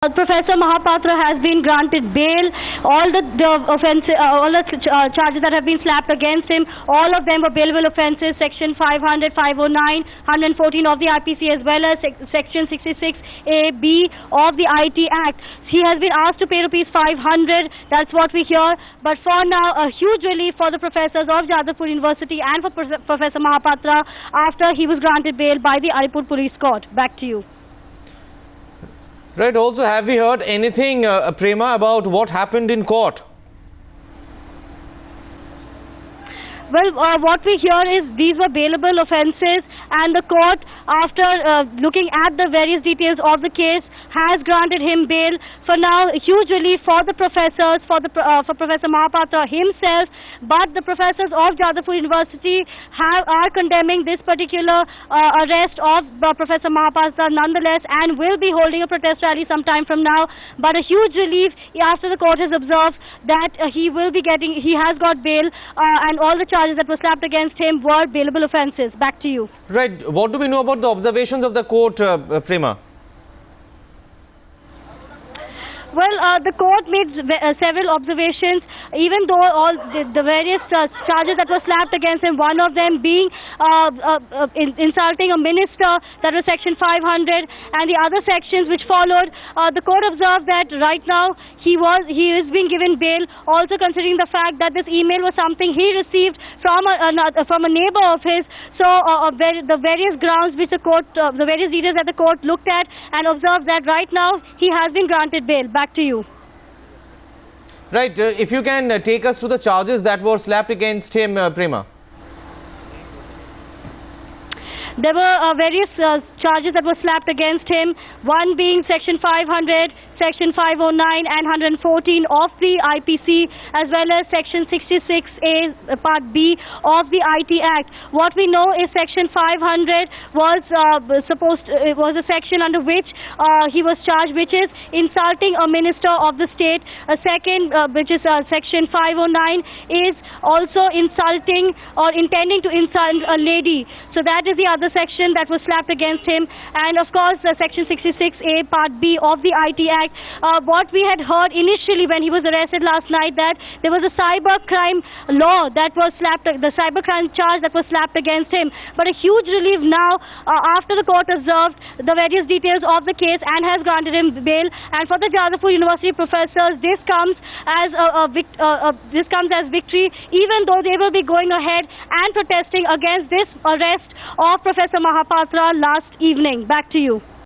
Professor Mahapatra has been granted bail. All the offenses, charges that have been slapped against him, all of them were bailable offences. Section 500, 509, 114 of the IPC, as well as Section 66A(b) of the IT Act. He has been asked to pay rupees 500. That's what we hear. But for now, a huge relief for the professors of Jadavpur University and for Professor Mahapatra after he was granted bail by the Alipur Police Court. Back to you. Right. Also, have we heard anything, Prema, about what happened in court? Well, what we hear is these were bailable offences, and the court, after looking at the various details of the case, has granted him bail. For now, huge relief for the professors, for Professor Mahapatra himself, but the professors of Jadavpur University are condemning this particular arrest of Professor Mahapatra nonetheless, and will be holding a protest rally sometime from now. But a huge relief after the court has observed that he has got bail, and all the charges that were slapped against him were bailable offences. Back to you. Right. What do we know about the observations of the court, Prema? Well, the court made several observations, even though all the various charges that were slapped against him, one of them being insulting a minister, that was Section 500, and the other sections which followed. The court observed that right now he is being given bail, also considering the fact that this email was something he received from a neighbor of his. So the various grounds which the various leaders at the court looked at and observed that right now he has been granted bail. Back to you. Right. If you can take us through the charges that were slapped against him, Prema. There were various charges that were slapped against him, one being Section 500, Section 509 and 114 of the IPC, as well as Section 66A Part B of the IT Act. What we know is Section 500 was a section under which he was charged, which is insulting a minister of the state. A second, which is Section 509, is also insulting or intending to insult a lady. So that is the other section that was slapped against him, and of course Section 66A Part B of the IT Act. What we had heard initially when he was arrested last night, that there was a cybercrime law that was slapped, the cybercrime charge that was slapped against him. But a huge relief now after the court observed the various details of the case and has granted him bail. And for the Jadavpur University professors, this comes as victory, even though they will be going ahead and protesting against this arrest of Professor Mahapatra last evening. Back to you.